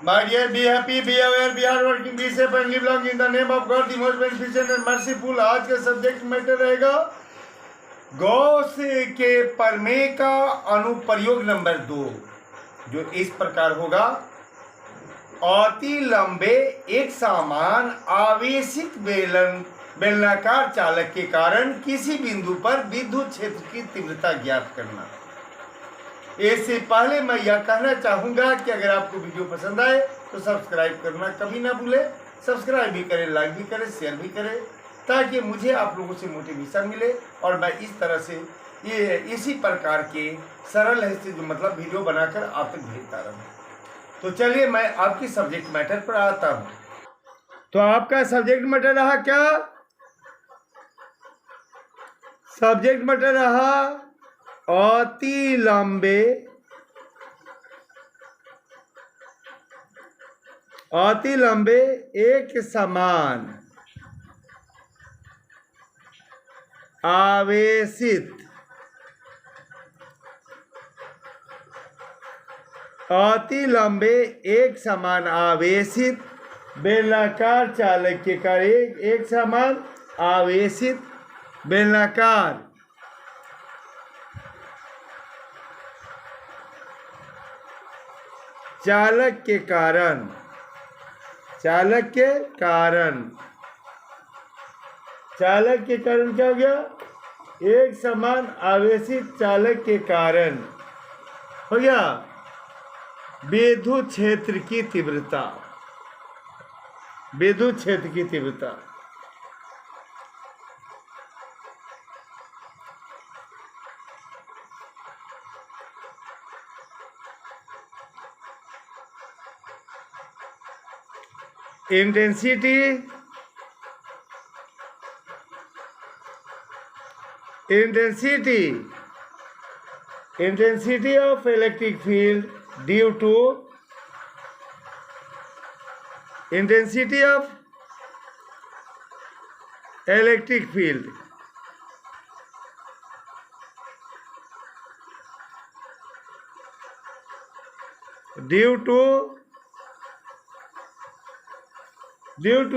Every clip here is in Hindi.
My dear, be happy, be aware, be hardworking, be safe and live long in the name of God, the most beneficent and merciful। आज का सब्जेक्ट मैटर रहेगा गौ से के परमे का अनुप्रयोग नंबर 2, जो इस प्रकार होगा। अति लंबे एक समान आवेशित बेलनाकार चालक के कारण किसी बिंदु पर विद्युत क्षेत्र की तीव्रता ज्ञात करना। इससे पहले मैं यह कहना चाहूंगा कि अगर आपको वीडियो पसंद आए तो सब्सक्राइब करना कभी ना भूले। सब्सक्राइब भी करें, लाइक भी करें, शेयर भी करें, ताकि मुझे आप लोगों से मोटिवेशन मिले और मैं इस तरह से इसी प्रकार के सरल है जो मतलब वीडियो बनाकर आप तक भेजता रहूँ। तो चलिए मैं आपकी सब्जेक्ट मैटर पर आता हूँ। तो आपका सब्जेक्ट मैटर रहा क्या? सब्जेक्ट मैटर रहा अति लंबे एक समान आवेशित बेलनाकार चालक के कारण एक समान आवेशित बेलनाकार चालक के कारण क्या हो गया? एक समान आवेशित चालक के कारण हो गया विद्युत क्षेत्र की तीव्रता। Intensity of electric field due to intensity of electric field due to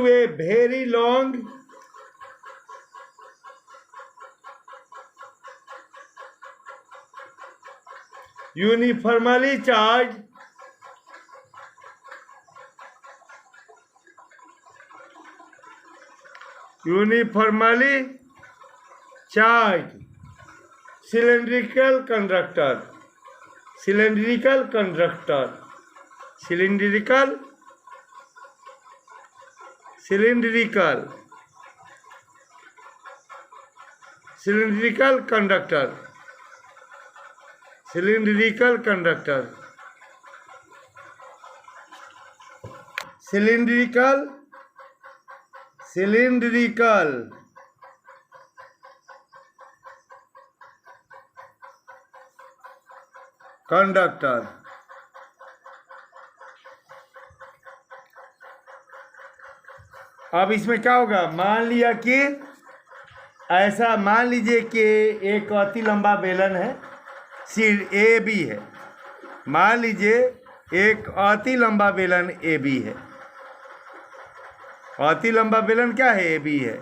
a very long uniformly charged cylindrical conductor conductor। अब इसमें क्या होगा? मान लीजिए कि एक अति लंबा बेलन है, ए बी है। मान लीजिए एक अति लंबा बेलन ए बी है। अति लंबा बेलन क्या है? ए बी है।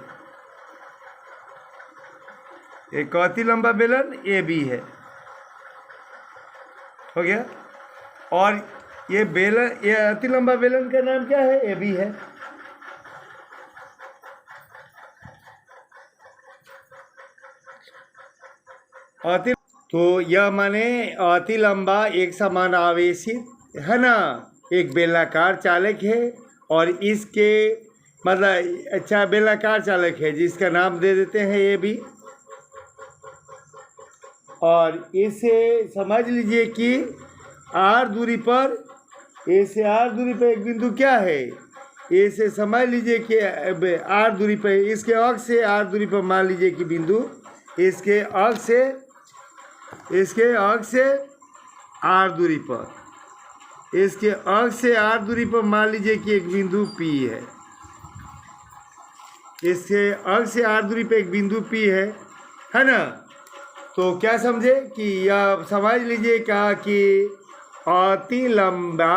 एक अति लंबा बेलन ए बी है, हो गया। और ये अति लंबा बेलन का नाम क्या है? ए बी है। तो यह माने अति लंबा एक समान आवेशित है ना, एक बेलनाकार चालक है और इसके मतलब अच्छा बेलनाकार चालक है जिसका नाम दे देते हैं ए बी। और इसे समझ लीजिए कि आर दूरी पर एक बिंदु क्या है? इसे समझ लीजिए कि आर दूरी पर इसके अक्ष से आर दूरी पर मान लीजिए कि बिंदु इसके अक्ष से आर दूरी पर मान लीजिए कि एक बिंदु P है। इसके अक्ष से आर दूरी पर एक बिंदु P है ना। तो क्या समझे कि यह समझ लीजिए क्या कि अति लंबा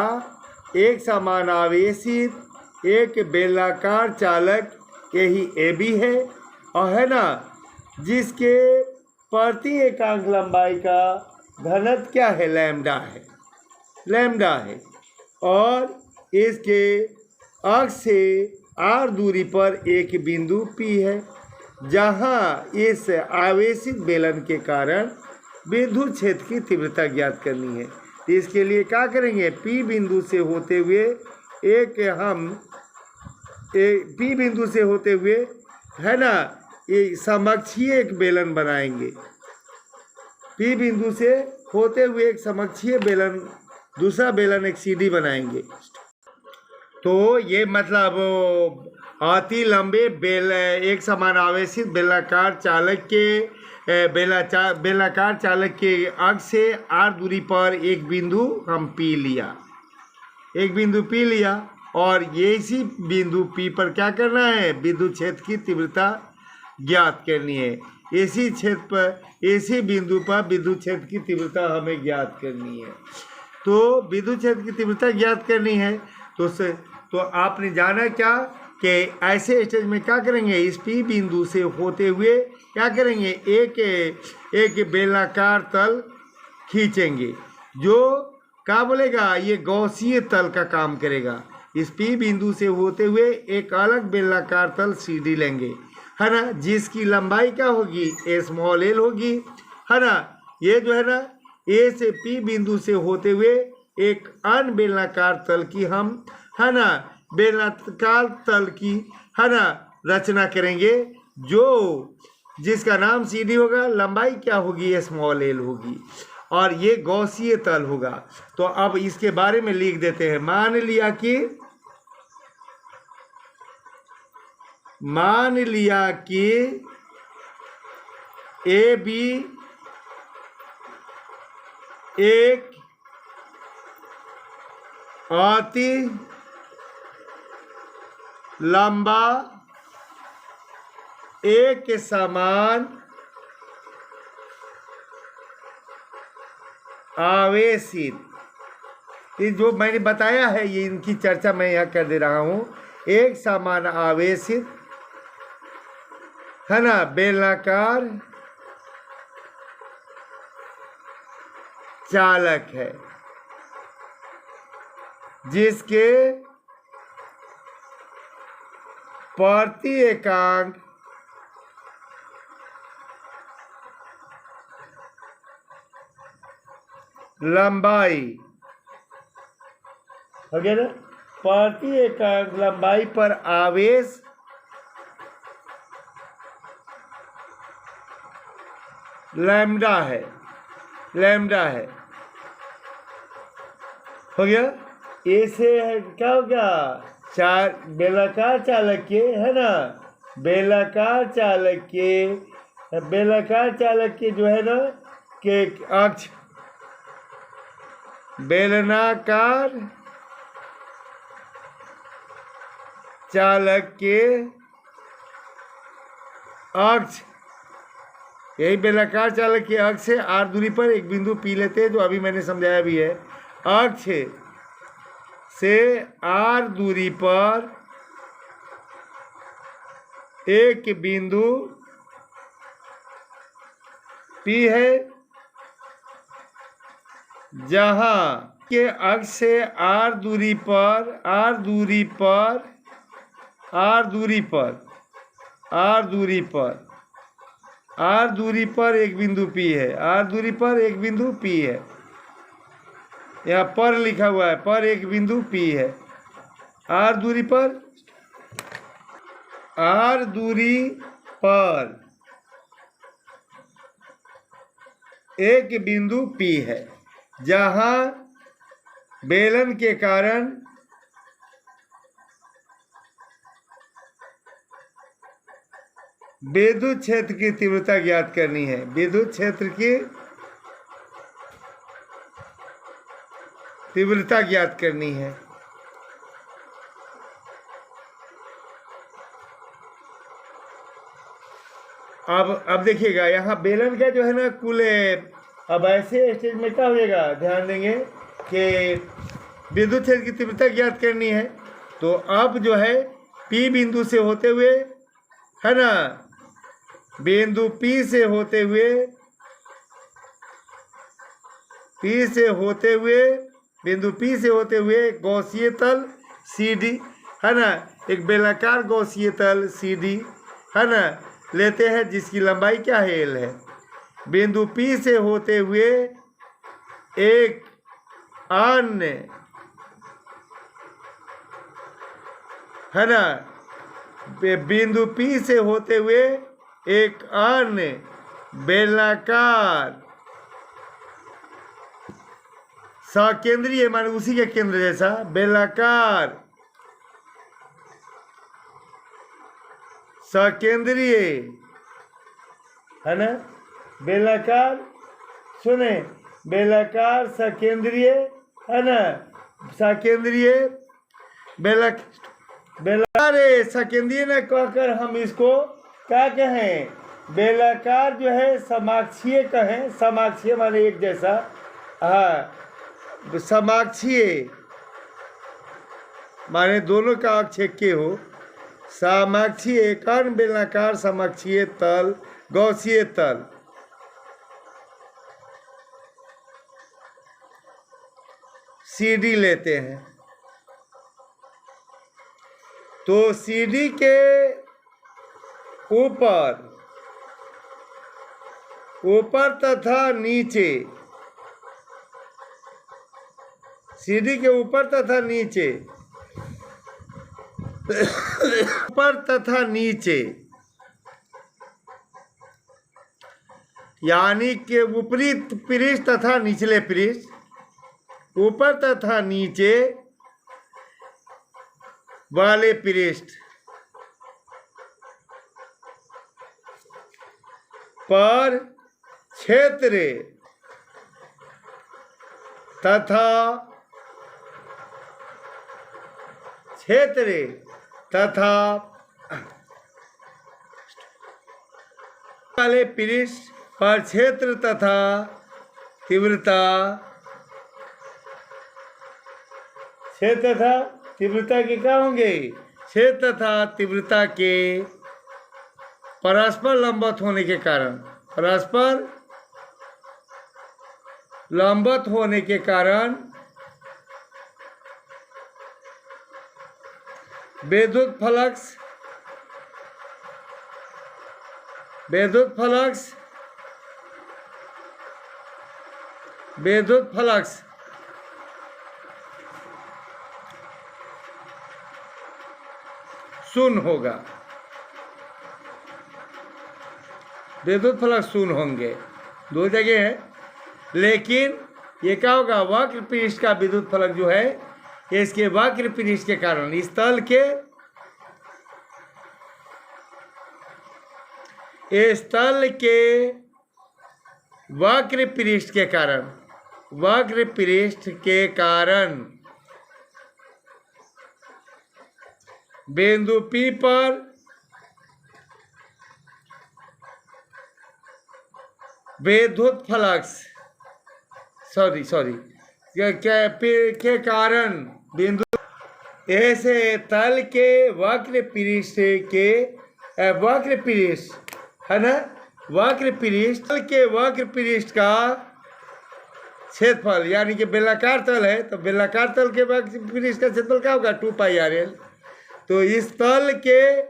एक समान आवेशित एक बेलनाकार चालक यही AB है, और है ना, जिसके प्रति एकांक लंबाई का घनत्व क्या है, लैम्डा है, लैम्डा है, और इसके अक्ष से r दूरी पर एक बिंदु P है, जहाँ इस आवेशित बेलन के कारण विद्युत क्षेत्र की तीव्रता ज्ञात करनी है। तो इसके लिए क्या करेंगे, P बिंदु से होते हुए P बिंदु से होते हुए, है ना, ये समकक्षीय एक बेलन बनाएंगे। P बिंदु से होते हुए एक समकक्षीय बेलन, दूसरा बेलन एक CD बनाएंगे। तो ये मतलब अति लंबे एक समान आवेशित बेलनाकार चालक के बेलनाकार चालक के अक्ष से r दूरी पर एक बिंदु हम P लिया, एक बिंदु P लिया, और ये इसी बिंदु P पर क्या करना है, विद्युत क्षेत्र की तीव्रता ज्ञात करनी है। इसी क्षेत्र पर, इसी बिंदु पर विद्युत क्षेत्र की तीव्रता हमें ज्ञात करनी है। तो विद्युत क्षेत्र की तीव्रता ज्ञात करनी है, तो आपने जाना क्या कि ऐसे स्टेज में क्या करेंगे, इस P बिंदु से होते हुए क्या करेंगे, एक बेलनाकार तल खींचेंगे, जो क्या बोलेगा, ये गौसीय तल का काम करेगा। इस P बिंदु से होते हुए एक अलग बेलनाकार तल CD लेंगे, है ना, जिसकी लंबाई क्या होगी, l होगी, है ना। ये जो है ना, A से P बिंदु से होते हुए एक अन्य बेलनाकार तल की हम, है ना, बेलनाकार तल की, है ना, रचना करेंगे, जो जिसका नाम CD होगा, लंबाई क्या होगी, l होगी, और ये गौसीय तल होगा। तो अब इसके बारे में लिख देते हैं। मान लिया कि AB एक अति लंबा एक समान आवेशित, ये जो मैंने बताया है, ये इनकी चर्चा मैं यहाँ कर दे रहा हूँ। एक समान आवेशित, है ना, बेलनाकार चालक है, जिसके प्रति एकांक लंबाई, हो गया ना, प्रति एकांक लंबाई पर आवेश लैम्डा है, लैम्डा है, हो गया। ऐसे क्या हो गया, बेलनाकार चालक के, है ना, बेलनाकार चालक के जो है ना, के अक्ष, बेलनाकार चालक के अक्ष, यही बेलनाकार चालक के अक्ष से r दूरी पर एक बिंदु P लेते हैं, जो अभी मैंने समझाया भी है। अक्ष से r दूरी पर एक बिंदु P है, जहां के अक्ष से r दूरी पर एक बिंदु P है, r दूरी पर एक बिंदु P है, यहाँ पर लिखा हुआ है, पर एक बिंदु P है, r दूरी पर एक बिंदु P है, जहां बेलन के कारण विद्युत क्षेत्र की तीव्रता ज्ञात करनी है। विद्युत क्षेत्र की तीव्रता ज्ञात करनी है। अब देखिएगा, यहाँ बेलन का जो है ना कुल, अब ऐसे स्टेज में क्या होगा, ध्यान देंगे कि विद्युत क्षेत्र की तीव्रता ज्ञात करनी है। तो अब जो है P बिंदु से होते हुए, है ना, बिंदु P से होते हुए, बिंदु P से होते हुए गौसीय तल CD, है ना, एक बेलाकार गौसीय तल CD, है ना, लेते हैं, जिसकी लंबाई क्या है, L है। बिंदु P से होते हुए एक अन्य, है ना, बिंदु P से होते हुए एक अन्य बेलाकार सकेंद्रीय, माने उसी के केंद्र जैसा बेलाकार सकेंद्रीय, है ना, बेलाकार, सुने, बेलाकार सकेंद्रीय, है ना, सकेंद्रीय बेलाकार सकेंद्रीय न कहकर हम इसको क्या कहें, बेलाकार जो है समाक्षीय कहें। समाक्षीय माने एक जैसा, हाँ, समाक्षीय माने दोनों का अक्ष एक के हो। समाक्षीय कर्ण बेलनाकार समाक्षीय तल गौसीय तल। CD लेते हैं तो CD के ऊपर तथा नीचे, CD के ऊपर तथा नीचे, ऊपर तथा नीचे, यानी कि ऊपरी पृष्ठ तथा निचले पृष्ठ, ऊपर तथा नीचे वाले पृष्ठ पर क्षेत्र तथा वाले पृष्ठ पर क्षेत्र तथा तीव्रता, क्षेत्र तथा तीव्रता के क्या होंगे, क्षेत्र तथा तीव्रता के परस्पर लंबवत होने के कारण, परस्पर लंबवत होने के कारण विद्युत फ्लक्स शून्य होगा, विद्युत फ्लक्स शून्य होंगे। दो जगह है, लेकिन ये क्या होगा, वक्र पृष्ठ का विद्युत फ्लक्स जो है, इसके वक्र पृष्ठ के कारण, इस तल के वक्र पृष्ठ के कारण, बिंदु P पर विद्युत फ्लक्स के कारण बिंदु ऐसे तल के वक्र पृष्ठ है ना, वक्र पृष्ठ, तल के वक्र पृष्ठ का क्षेत्रफल, यानी कि बेलाकार तल है तो बेलाकार तल के वक्र पृष्ठ का क्षेत्रफल क्या होगा, 2πrl। तो इस तल के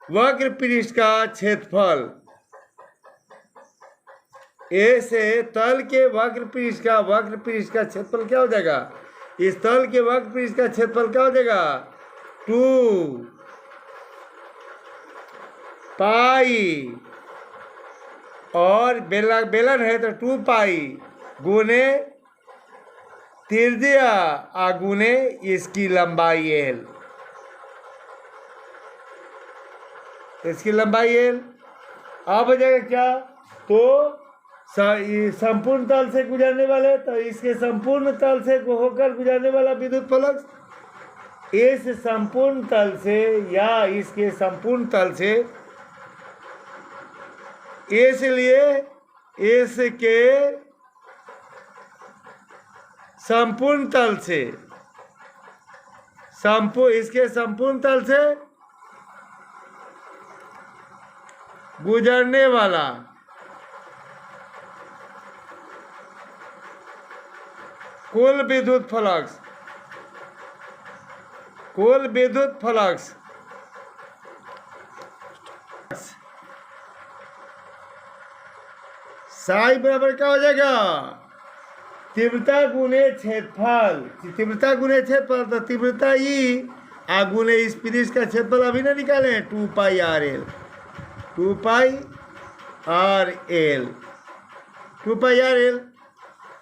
वक्र पृष्ठ का क्षेत्रफल, ऐसे तल के वक्र पृष्ठ का क्षेत्रफल क्या हो जाएगा, इस तल के वक्र पृष्ठ का क्षेत्रफल क्या हो जाएगा, 2π, और बेलन है तो 2π गुने त्रिज्या गुने इसकी लंबाई L, इसकी लंबाई L। अब हो जाएगा क्या, तो संपूर्ण तल से गुजरने वाले, तो इसके संपूर्ण तल से होकर गुजरने वाला विद्युत फ्लक्स इस संपूर्ण तल से या इसके संपूर्ण तल से, इसलिए इसके संपूर्ण तल से इसके संपूर्ण तल से गुजरने वाला कुल विद्युत फ्लक्स, कुल विद्युत फ्लक्स साई बराबर क्या हो जाएगा? तीव्रता गुने क्षेत्रफल, तीव्रता गुने क्षेत्रफल, तो तीव्रता ई गुने इस पृष्ठ का क्षेत्रफल अभी ना निकाले, 2 पाई आर एल, 2 पाई आर एल, 2 पाई आर एल।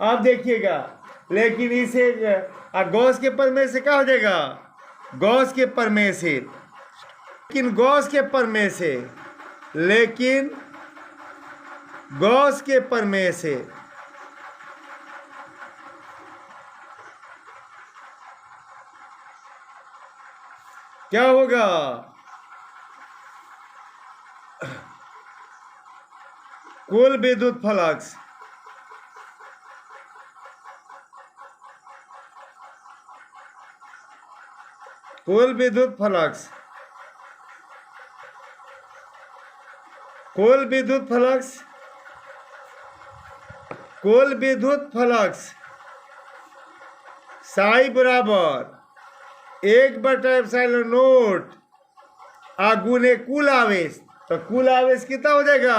आप देखिएगा, लेकिन इसे गॉस के प्रमेय से क्या हो जाएगा? गॉस के प्रमेय से, लेकिन गॉस के प्रमेय से, लेकिन गॉस के प्रमेय से क्या होगा? कुल विद्युत फ्लक्स कुल विद्युत फ्लक्स कुल विद्युत फ्लक्स कुल विद्युत फ्लक्स साई बराबर 1/ε0 गुने कुल आवेश। तो कुल आवेश कितना हो जाएगा?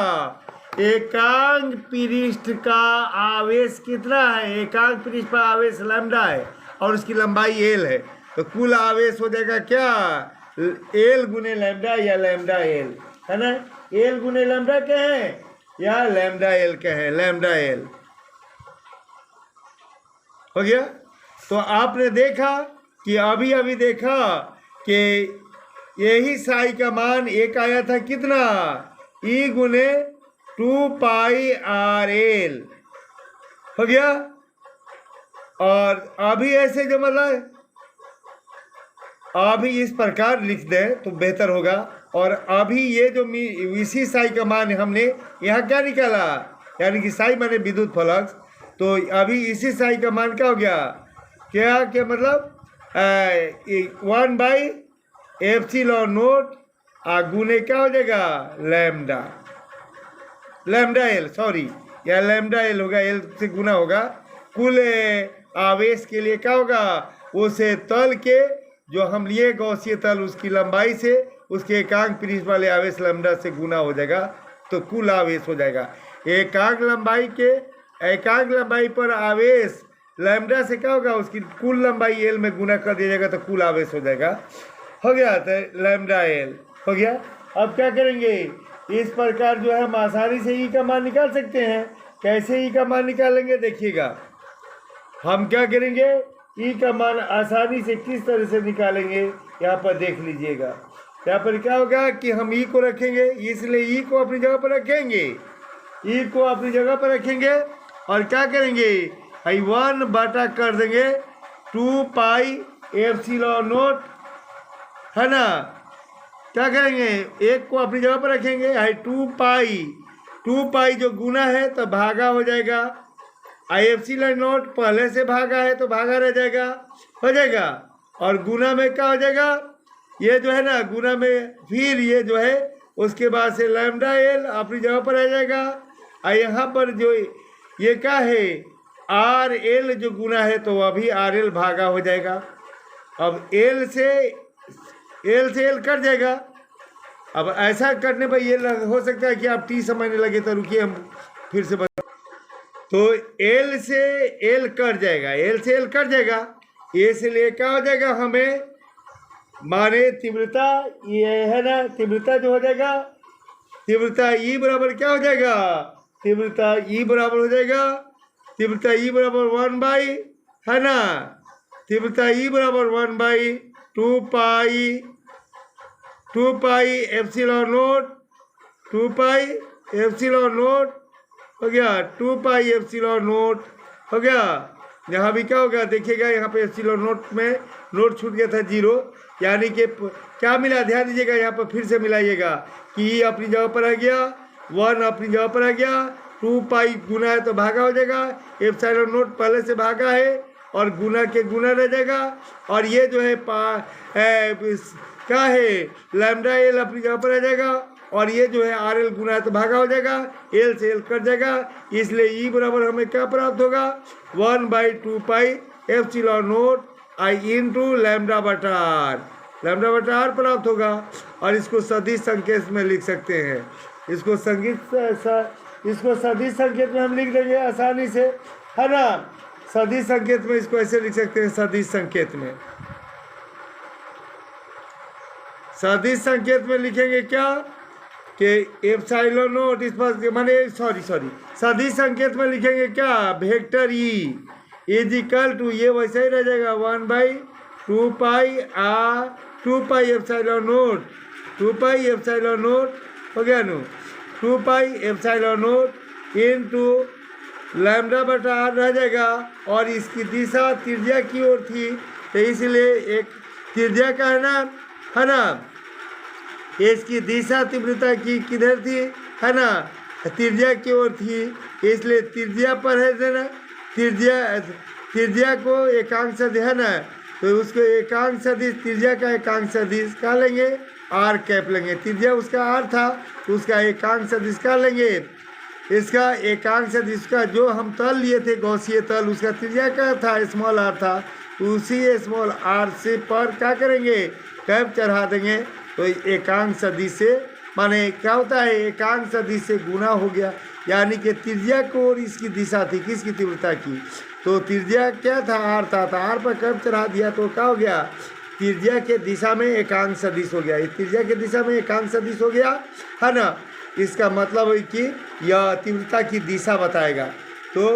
एकांक पृष्ठ का आवेश कितना है? एकांक पृष्ठ पर आवेश लैम्डा है और उसकी लंबाई एल है, तो कुल आवेश हो जाएगा क्या? एल गुने लैम्डा या लैम्डा एल, है ना? एल गुने लैम्डा कहें या लैम्डा एल कहें, लैम्डा एल हो गया। तो आपने देखा कि अभी अभी देखा कि यही साई का मान एक आया था कितना? ई गुने 2 पाई आर एल हो गया। और अभी ऐसे जो मतलब अभी इस प्रकार लिख दें तो बेहतर होगा। और अभी ये जो इसी साई का मान हमने यहाँ क्या निकाला, यानी कि साई माने विद्युत फ्लक्स, तो अभी इसी साई का मान क्या हो गया? क्या मतलब 1/ε0 गुने क्या हो जाएगा? लैम्डा, लैम्डा एल, सॉरी, या लैम्डा एल होगा, एल से गुना होगा। कुल आवेश के लिए क्या होगा? उसे तल के जो हम लिए गॉसीय तल, उसकी लंबाई से उसके एकांक पृष्ठ वाले आवेश लैम्डा से गुना हो जाएगा, तो कुल आवेश हो जाएगा। एकांक लंबाई पर आवेश लैम्डा से क्या होगा? उसकी कुल लंबाई एल में गुना कर दिया जाएगा, तो कुल आवेश हो जाएगा। हो गया, तो लैम्डा एल हो गया। अब क्या करेंगे? इस प्रकार जो है हम आसानी से ई का मान निकाल सकते हैं। कैसे ई का मान निकालेंगे? देखिएगा, हम क्या करेंगे? ई का मान आसानी से किस तरह से निकालेंगे, यहाँ पर देख लीजिएगा। यहाँ पर क्या होगा कि हम ई को रखेंगे, इसलिए ई को अपनी जगह पर रखेंगे, ई को अपनी जगह पर रखेंगे और क्या करेंगे? 1 बटा कर देंगे 2 पाई ε0, है ना? क्या करेंगे? एक को अपनी जगह पर रखेंगे, 2 पाई जो गुना है तो भागा हो जाएगा, ε0 पहले से भागा है तो भागा रह जाएगा, हो जाएगा। और गुना में क्या हो जाएगा? ये जो है ना, गुना में फिर ये जो है उसके बाद से लैम्डा एल अपनी जगह पर रह जाएगा। और यहाँ पर जो ये क्या है? आर एल जो गुना है तो अभी आर एल भागा हो जाएगा। अब एल से एल कट जाएगा। अब ऐसा करने पर ये हो सकता है कि आप टी समझने लगे, तो रुकिए हम फिर से बता। तो एल से एल कट जाएगा, एल से एल कट जाएगा, ये से ले क्या हो जाएगा? हमें माने तीव्रता ये है ना, तीव्रता जो हो जाएगा, तीव्रता ई बराबर क्या हो जाएगा? तीव्रता ई बराबर हो जाएगा, तीव्रता ई बराबर 1 है ना, तीव्रता ई बराबर 1/2 पाई ε0, 2 पाई ε0 हो गया, 2 पाई ε0 हो गया। यहाँ भी क्या होगा? देखिएगा, यहाँ पे ε0 में नोट छूट गया था 0, यानी कि क्या मिला? ध्यान दीजिएगा, यहाँ पर फिर से मिलाइएगा कि ई अपनी जगह पर आ गया, 1 अपनी जगह पर आ गया, 2 पाई गुना है तो भागा हो जाएगा, ε0 पहले से भागा है और गुना के गुना रह जाएगा। और ये जो है क्या है लैम्डा एल अपनी जगह पर रह जाएगा। और ये जो है आर एल गुना तो भागा हो जाएगा, एल से एल कट जाएगा, इसलिए ई बराबर हमें क्या प्राप्त होगा 1/2 पाई epsilon not I into lambda बटा आर प्राप्त होगा। और इसको सदिश संकेत में लिख सकते हैं। इसको सदिश संकेत में हम लिख देंगे आसानी से, है ना। सदिश संकेत में इसको ऐसे लिख सकते हैं, सदिश संकेत में लिखेंगे क्या कि एप्सिलॉन नॉट इस पर माने सदिश संकेत में लिखेंगे क्या vector E is equal to, ये वैसे ही रह जाएगा 1/2 पाई एप्सिलॉन नॉट हो गया नो 2 pi epsilon naught into lambda बटा आर रह जाएगा। और इसकी दिशा त्रिज्या की ओर थी, तो इसलिए एक त्रिज्या का है ना, इसकी दिशा तीव्रता की किधर थी, है ना, त्रिज्या की ओर थी, इसलिए त्रिज्या पर है ना, त्रिज्या को एकांक सदिश है ना, तो उसको एकांक सदिश त्रिज्या का एकांक सदिश क्या लेंगे आर कैप लेंगे। त्रिज्या उसका आर था तो उसका एकांक सदिश क्या लेंगे, इसका एकांक सदिश का जो हम तल लिए थे गौसीय तल, उसका त्रिज्या क्या था स्मॉल आर था, उसी स्मॉल आर से पर क्या करेंगे कैप चढ़ा देंगे। तो एकांक सदिश से माने क्या होता है एकांक सदिश से गुना हो गया, यानी कि त्रिज्या को और इसकी दिशा थी किसकी तीव्रता की, तो त्रिज्या क्या था आर था, तो आर पर कैप चढ़ा दिया तो क्या हो गया त्रिज्या के दिशा में एकांक सदिश हो गया। इस त्रिज्या के दिशा में एकांक सदिश हो गया, है ना। इसका मतलब है कि यह तीव्रता की दिशा बताएगा। तो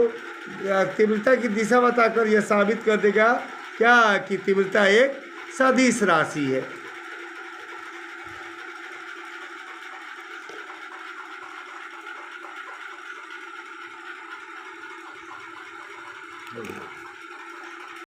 तीव्रता की दिशा बताकर यह साबित कर देगा क्या कि तीव्रता एक सदिश राशि है।